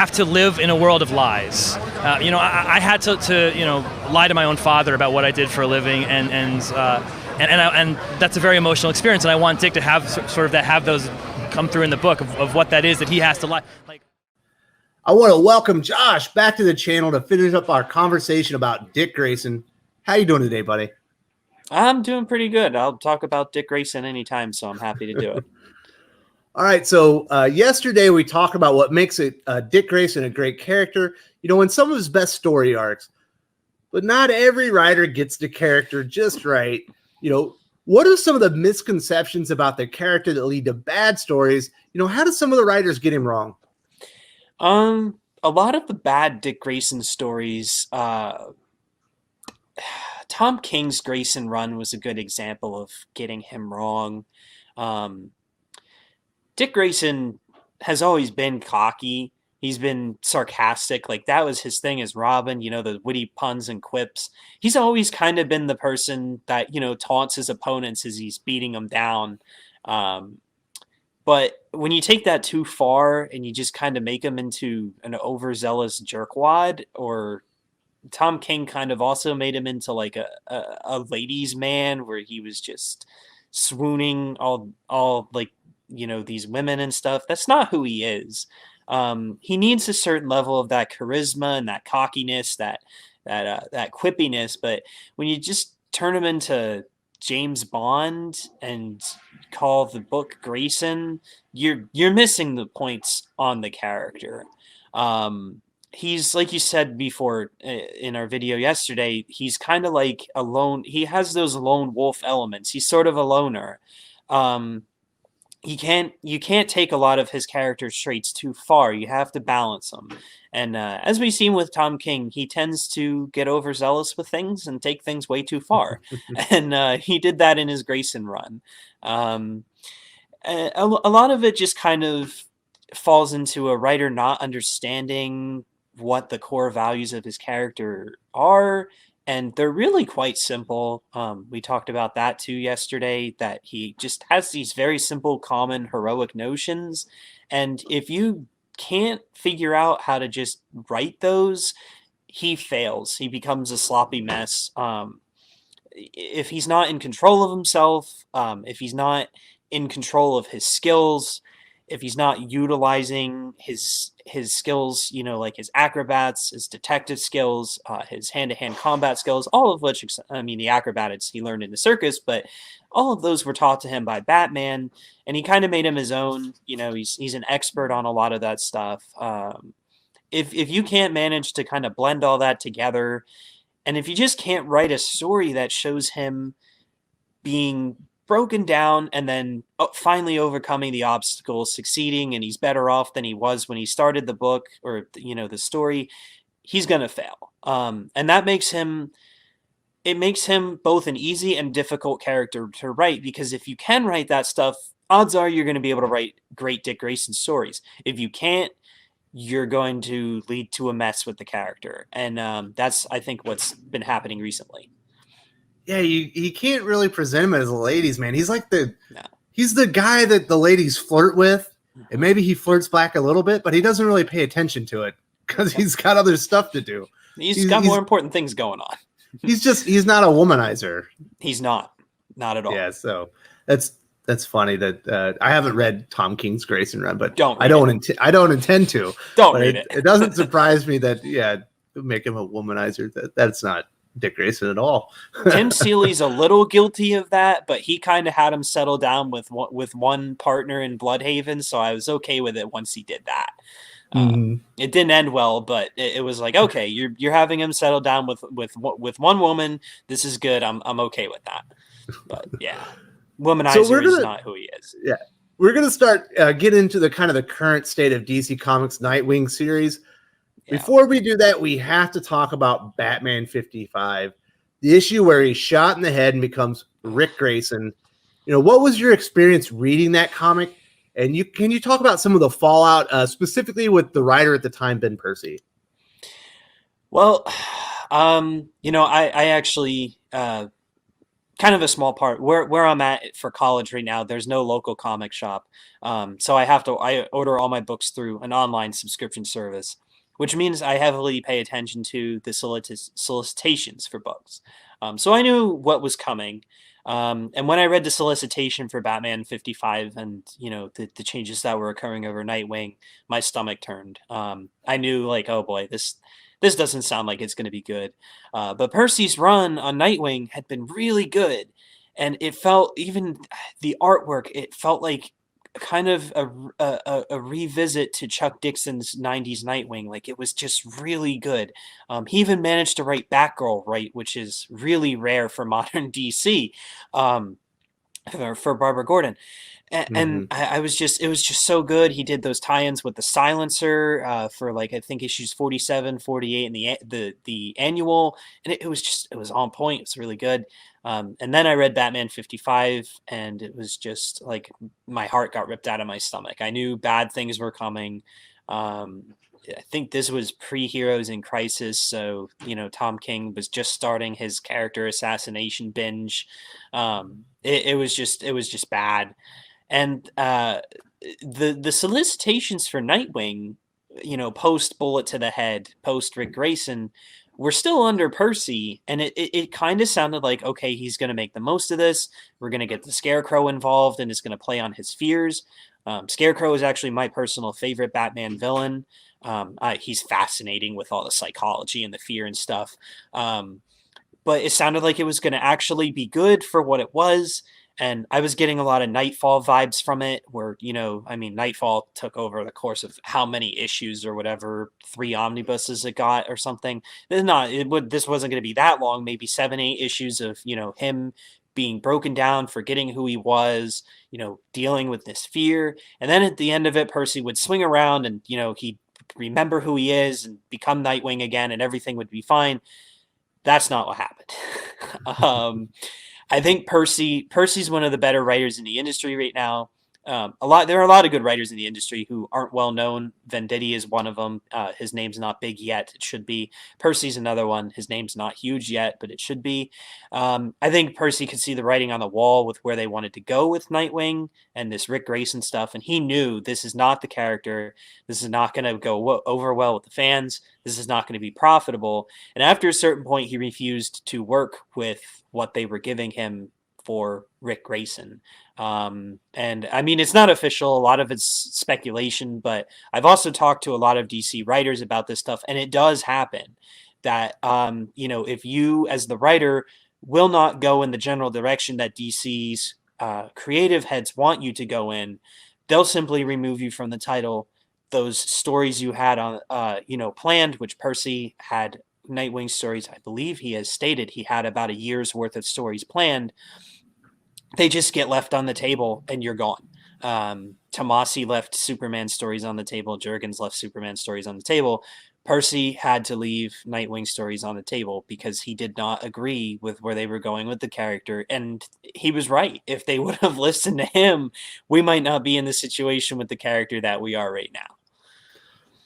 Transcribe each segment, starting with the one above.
have to live in a world of lies. I had to lie to my own father about what I did for a living, and that's a very emotional experience. And I want Dick to have sort of have those come through in the book of what that is that he has to lie. I want to welcome Josh back to the channel to finish up our conversation about Dick Grayson. How you doing today, buddy? I'm doing pretty good. I'll talk about Dick Grayson anytime, so I'm happy to do it. All right, so yesterday we talked about what makes Dick Grayson a great character, in some of his best story arcs. But not every writer gets the character just right. What are some of the misconceptions about the character that lead to bad stories? How do some of the writers get him wrong? A lot of the bad Dick Grayson stories, Tom King's Grayson run was a good example of getting him wrong. Dick Grayson has always been cocky. He's been sarcastic. Like, that was his thing as Robin, the witty puns and quips. He's always kind of been the person that, taunts his opponents as he's beating them down. But when you take that too far and you just kind of make him into an overzealous jerkwad, or Tom King kind of also made him into like a ladies' man, where he was just swooning all like, these women and stuff. That's not who he is. He needs a certain level of that charisma and that cockiness, that quippiness. But when you just turn him into James Bond and call the book Grayson, you're missing the points on the character. He's, like you said before in our video yesterday, he's kind of like a lone. He has those lone wolf elements. He's sort of a loner. You can't take a lot of his character traits too far. You have to balance them. And as we've seen with Tom King, he tends to get overzealous with things and take things way too far. And he did that in his Grayson run. A lot of it just kind of falls into a writer not understanding what the core values of his character are. And they're really quite simple. We talked about that too yesterday, that he just has these very simple, common, heroic notions. And if you can't figure out how to just write those, he fails. He becomes a sloppy mess. If he's not in control of himself, if he's not in control of his skills, if he's not utilizing his skills, like his acrobats, his detective skills, his hand-to-hand combat skills, all of which, the acrobatics he learned in the circus, but all of those were taught to him by Batman, and he kind of made him his own. He's an expert on a lot of that stuff. If you can't manage to kind of blend all that together, and if you just can't write a story that shows him being broken down and then finally overcoming the obstacles, succeeding, and he's better off than he was when he started the book or the story, he's gonna fail. And that makes him both an easy and difficult character to write, because if you can write that stuff, odds are you're going to be able to write great Dick Grayson stories. If you can't, you're going to lead to a mess with the character, and that's, I think, what's been happening recently. Yeah, you can't really present him as a ladies' man. He's like he's the guy that the ladies flirt with, and maybe he flirts back a little bit, but he doesn't really pay attention to it because he's got other stuff to do. He's got more important things going on. he's not a womanizer. He's not at all. Yeah, so that's funny that I haven't read Tom King's Grayson run, but I don't intend to. Don't read it. It doesn't surprise me that make him a womanizer. That's not Dick Grayson at all. Tim Seeley's a little guilty of that, but he kind of had him settle down with one partner in Bloodhaven, so I was okay with it once he did that. It didn't end well, but it was like, okay, you're having him settle down with one woman. This is good. I'm okay with that. But yeah, womanizer is not who he is. Yeah, we're gonna start get into the kind of the current state of DC Comics Nightwing series. Yeah. Before we do that, we have to talk about Batman 55, the issue where he's shot in the head and becomes Ric Grayson. What was your experience reading that comic? And can you talk about some of the fallout, specifically with the writer at the time, Ben Percy? Well, I actually kind of a small part where I'm at for college right now. There's no local comic shop, so I order all my books through an online subscription service, which means I heavily pay attention to the solicitations for books. So I knew what was coming. And when I read the solicitation for Batman 55 and, the changes that were occurring over Nightwing, my stomach turned. I knew, like, oh boy, this doesn't sound like it's going to be good. But Percy's run on Nightwing had been really good. And it felt, even the artwork, it felt like kind of a revisit to Chuck Dixon's 90s Nightwing. Like, it was just really good. He even managed to write Batgirl right, which is really rare for modern DC, for Barbara Gordon. And I was it was just so good. He did those tie-ins with the Silencer for, like, I think issues 47, 48, and the annual, and it was on point. It was really good. And then I read Batman 55, and it was just like my heart got ripped out of my stomach. I knew bad things were coming. I think this was pre-Heroes in Crisis, so Tom King was just starting his character assassination binge. It was just bad. And the solicitations for Nightwing, post Bullet to the Head, post Ric Grayson, were still under Percy, and it kind of sounded like, okay, he's going to make the most of this. We're going to get the Scarecrow involved, and it's going to play on his fears. Scarecrow is actually my personal favorite Batman villain. He's fascinating with all the psychology and the fear and stuff. But it sounded like it was going to actually be good for what it was. And I was getting a lot of Nightfall vibes from it, where, Nightfall took over the course of how many issues or whatever, 3 omnibuses it got or something. This wasn't going to be that long, maybe 7, 8 issues of, him being broken down, forgetting who he was, dealing with this fear. And then at the end of it, Percy would swing around and, he'd remember who he is and become Nightwing again, and everything would be fine. That's not what happened. I think Percy's one of the better writers in the industry right now. There are a lot of good writers in the industry who aren't well known. Venditti is one of them. His name's not big yet. It should be. Percy's another one. His name's not huge yet, but it should be. I think Percy could see the writing on the wall with where they wanted to go with Nightwing and this Ric Grayson stuff, and he knew this is not the character. This is not going to go over well with the fans. This is not going to be profitable. And after a certain point, he refused to work with what they were giving him for Ric Grayson. And it's not official. A lot of it's speculation, but I've also talked to a lot of DC writers about this stuff, and it does happen that, if you as the writer will not go in the general direction that DC's creative heads want you to go in, they'll simply remove you from the title. Those stories you had on, planned, which Percy had Nightwing stories, I believe he has stated he had about a year's worth of stories planned. They just get left on the table and you're gone. Tomasi left Superman stories on the table. Jurgens left Superman stories on the table. Percy had to leave Nightwing stories on the table because he did not agree with where they were going with the character. And he was right. If they would have listened to him, we might not be in the situation with the character that we are right now.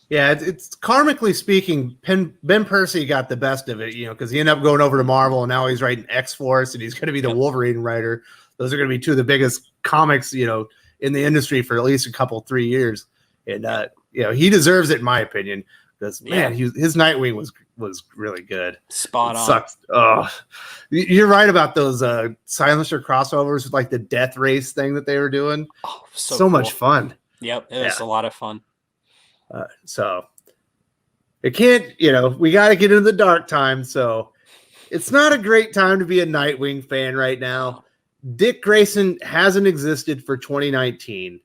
Yeah, it's karmically speaking, Ben Percy got the best of it, because he ended up going over to Marvel, and now he's writing X-Force, and he's going to be the Wolverine writer. Those are going to be 2 of the biggest comics, in the industry for at least 3 years. And, he deserves it, in my opinion, because, man, his Nightwing was really good. Spot on. Sucks. Oh, you're right about those Silencer crossovers with, like, the Death Race thing that they were doing. Oh, so cool. much Much fun. Yep, it was a lot of fun. So it can't, we got to get into the dark time. So it's not a great time to be a Nightwing fan right now. Dick Grayson hasn't existed for 2019.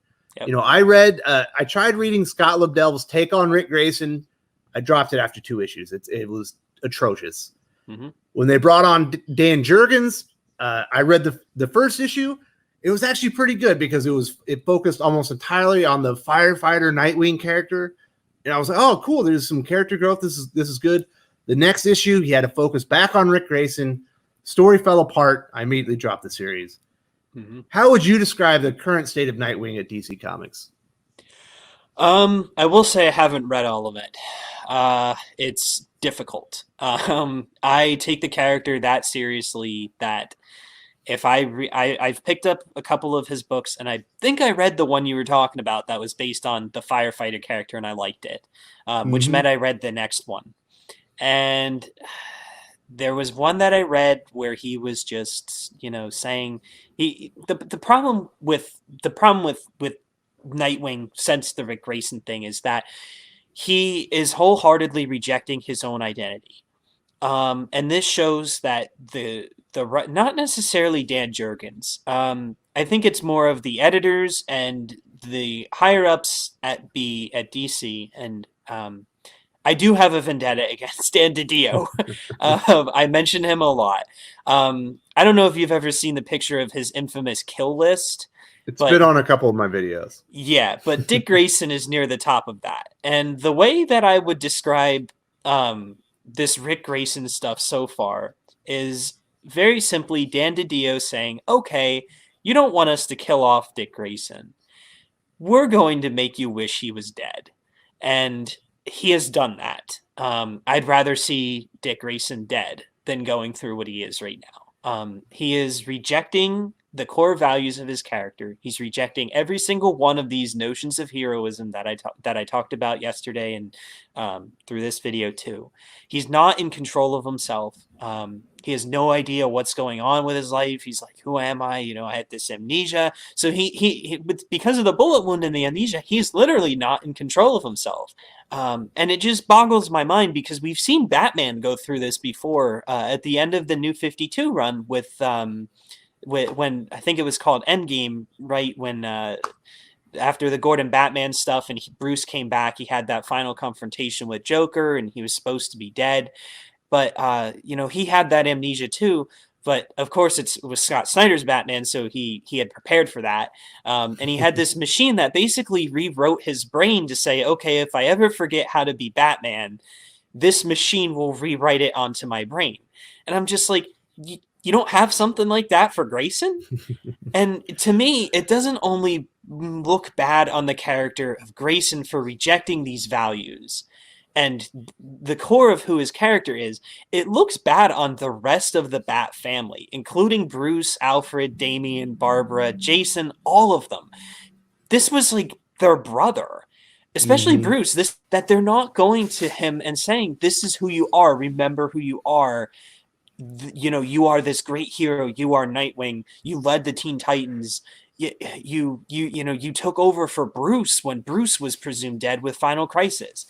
Yep. I tried reading Scott Lobdell's take on Ric Grayson. I dropped it after 2 issues. It was atrocious. Mm-hmm. When they brought on Dan Jurgens, I read the first issue. It was actually pretty good because it focused almost entirely on the firefighter Nightwing character. And I was like, oh, cool. There's some character growth. This is good. The next issue, he had to focus back on Ric Grayson. Story fell apart. I immediately dropped the series. Mm-hmm. How would you describe the current state of Nightwing at DC Comics? I will say I haven't read all of it. It's difficult. I take the character that seriously that if I've picked up a couple of his books, and I think I read the one you were talking about that was based on the firefighter character, and I liked it, which meant I read the next one. And there was one that I read where he was just, saying the problem with Nightwing since the Ric Grayson thing is that he is wholeheartedly rejecting his own identity. And this shows that the not necessarily Dan Jurgens. I think it's more of the editors and the higher ups at DC, and I do have a vendetta against Dan DiDio. I mention him a lot. I don't know if you've ever seen the picture of his infamous kill list. It's been on a couple of my videos. Yeah, but Dick Grayson is near the top of that. And the way that I would describe this Ric Grayson stuff so far is very simply Dan DiDio saying, okay, you don't want us to kill off Dick Grayson. We're going to make you wish he was dead. And he has done that. I'd rather see Dick Grayson dead than going through what he is right now. He is rejecting the core values of his character. He's rejecting every single one of these notions of heroism that I talked about yesterday and through this video too. He's not in control of himself. He has no idea what's going on with his life. He's like, who am I? I had this amnesia. So he because of the bullet wound and the amnesia, he's literally not in control of himself. And it just boggles my mind because we've seen Batman go through this before at the end of the New 52 run with when I think it was called Endgame, right? When after the Gordon Batman stuff and Bruce came back, he had that final confrontation with Joker and he was supposed to be dead. But, he had that amnesia too. But of course it was Scott Snyder's Batman, so he had prepared for that. And he had this machine that basically rewrote his brain to say, okay, if I ever forget how to be Batman, this machine will rewrite it onto my brain. And I'm just like, you don't have something like that for Grayson? And to me, it doesn't only look bad on the character of Grayson for rejecting these values and the core of who his character is, it looks bad on the rest of the Bat family, including Bruce, Alfred, Damian, Barbara, Jason, all of them. This was like their brother, especially Bruce, that they're not going to him and saying, this is who you are. Remember who you are. You are this great hero. You are Nightwing. You led the Teen Titans. You took over for Bruce when Bruce was presumed dead with Final Crisis.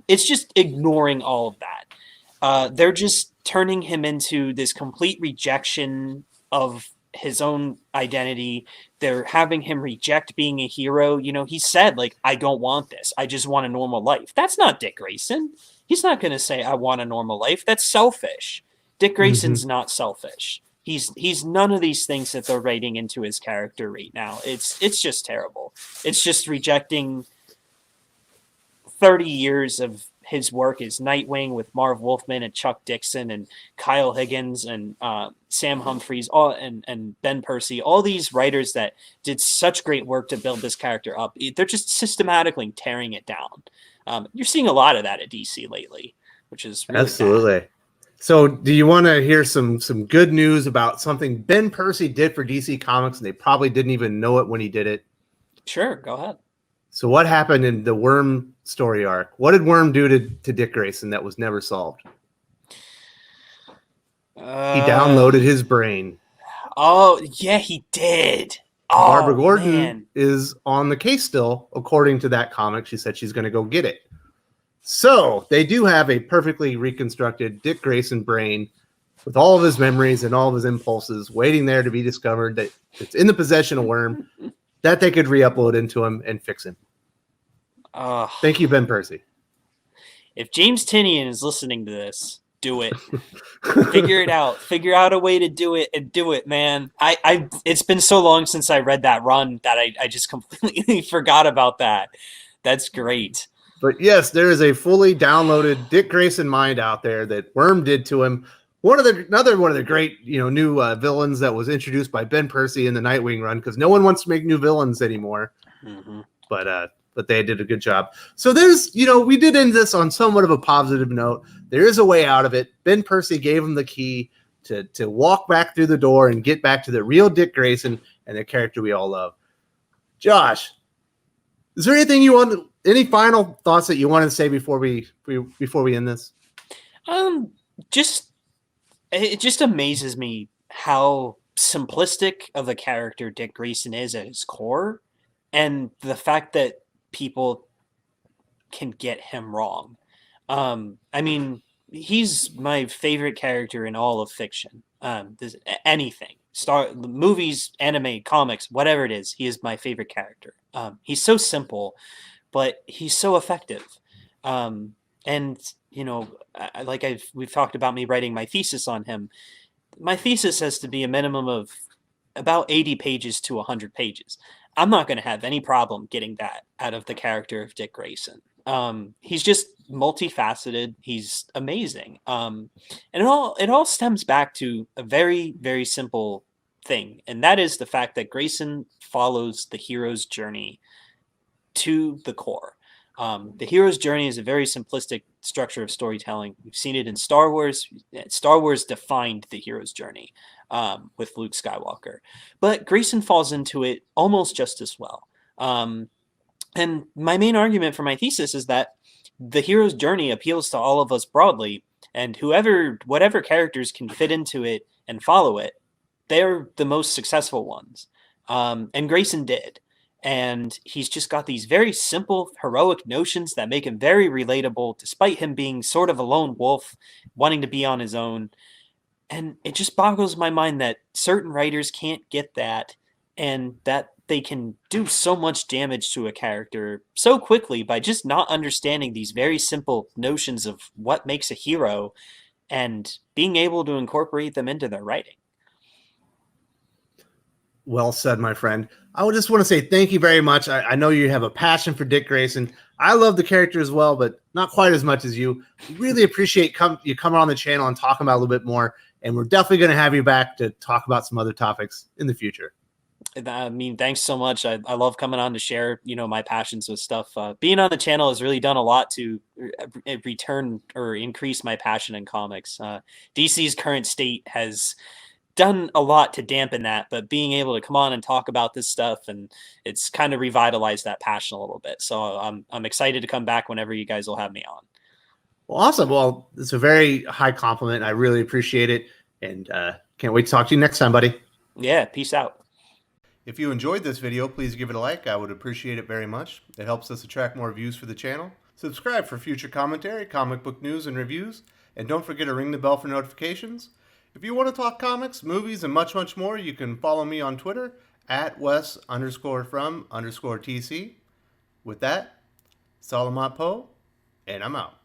It's just ignoring all of that. They're just turning him into this complete rejection of his own identity. They're having him reject being a hero. He said, like, I don't want this. I just want a normal life. That's not Dick Grayson. He's not going to say, I want a normal life. That's selfish. Dick Grayson's not selfish. He's none of these things that they're writing into his character right now. It's just terrible. It's just rejecting 30 years of his work as Nightwing with Marv Wolfman and Chuck Dixon and Kyle Higgins and Sam Humphries and Ben Percy, all these writers that did such great work to build this character up. They're just systematically tearing it down. You're seeing a lot of that at DC lately, which is really absolutely bad. So do you want to hear some good news about something Ben Percy did for DC Comics and they probably didn't even know it when he did it? Sure, go ahead. So what happened in the Worm story arc? What did Worm do to Dick Grayson that was never solved? He downloaded his brain. Oh, yeah, he did. Oh, Barbara Gordon is on the case still, according to that comic. She said she's going to go get it. So they do have a perfectly reconstructed Dick Grayson brain with all of his memories and all of his impulses waiting there to be discovered, that it's in the possession of Worm, that they could re-upload into him and fix him. Thank you, Ben Percy. If James Tynion is listening to this, do it. Figure it out. Figure out a way to do it and do it, man. It's been so long since I read that run that I just completely forgot about that. That's great. But yes, there is a fully downloaded Dick Grayson mind out there that Worm did to him. Another one of the great, new villains that was introduced by Ben Percy in the Nightwing run, because no one wants to make new villains anymore. But they did a good job. So there's, we did end this on somewhat of a positive note. There is a way out of it. Ben Percy gave him the key. to walk back through the door and get back to the real Dick Grayson and the character we all love. Josh, is there anything any final thoughts that you want to say before we end this? It just amazes me how simplistic of a character Dick Grayson is at his core, and the fact that people can get him wrong. I mean, he's my favorite character in all of fiction. Anything, movies, anime, comics, whatever it is, he is my favorite character. He's so simple, but he's so effective. And you know, we've talked about me writing my thesis on him. My thesis has to be a minimum of about 80 pages to 100 pages. I'm not going to have any problem getting that out of the character of Dick Grayson. He's just multifaceted. He's amazing. And it all stems back to a very, very simple thing. And that is the fact that Grayson follows the hero's journey to the core. The hero's journey is a very simplistic structure of storytelling. We've seen it in Star Wars. Star Wars defined the hero's journey with Luke Skywalker. But Grayson falls into it almost just as well. And my main argument for my thesis is that the hero's journey appeals to all of us broadly, and whatever characters can fit into it and follow it, they're the most successful ones. And Grayson did. And he's just got these very simple, heroic notions that make him very relatable, despite him being sort of a lone wolf, wanting to be on his own. And it just boggles my mind that certain writers can't get that, and that they can do so much damage to a character so quickly by just not understanding these very simple notions of what makes a hero and being able to incorporate them into their writing. Well said, my friend. I would just want to say thank you very much. I know you have a passion for Dick Grayson. I love the character as well, but not quite as much as you. Really appreciate you coming on the channel and talking about it a little bit more. And we're definitely going to have you back to talk about some other topics in the future. I mean, thanks so much. I love coming on to share, my passions with stuff. Being on the channel has really done a lot to return or increase my passion in comics. DC's current state has done a lot to dampen that, but being able to come on and talk about this stuff, and it's kind of revitalized that passion a little bit. So I'm excited to come back whenever you guys will have me on. Well, awesome. Well, it's a very high compliment. I really appreciate it, and can't wait to talk to you next time, buddy. Yeah, peace out. If you enjoyed this video, please give it a like. I would appreciate it very much. It helps us attract more views for the channel. Subscribe for future commentary, comic book news, and reviews. And don't forget to ring the bell for notifications. If you want to talk comics, movies, and much, much more, you can follow me on Twitter at Wes_from_TC. With that, Salamat Po, and I'm out.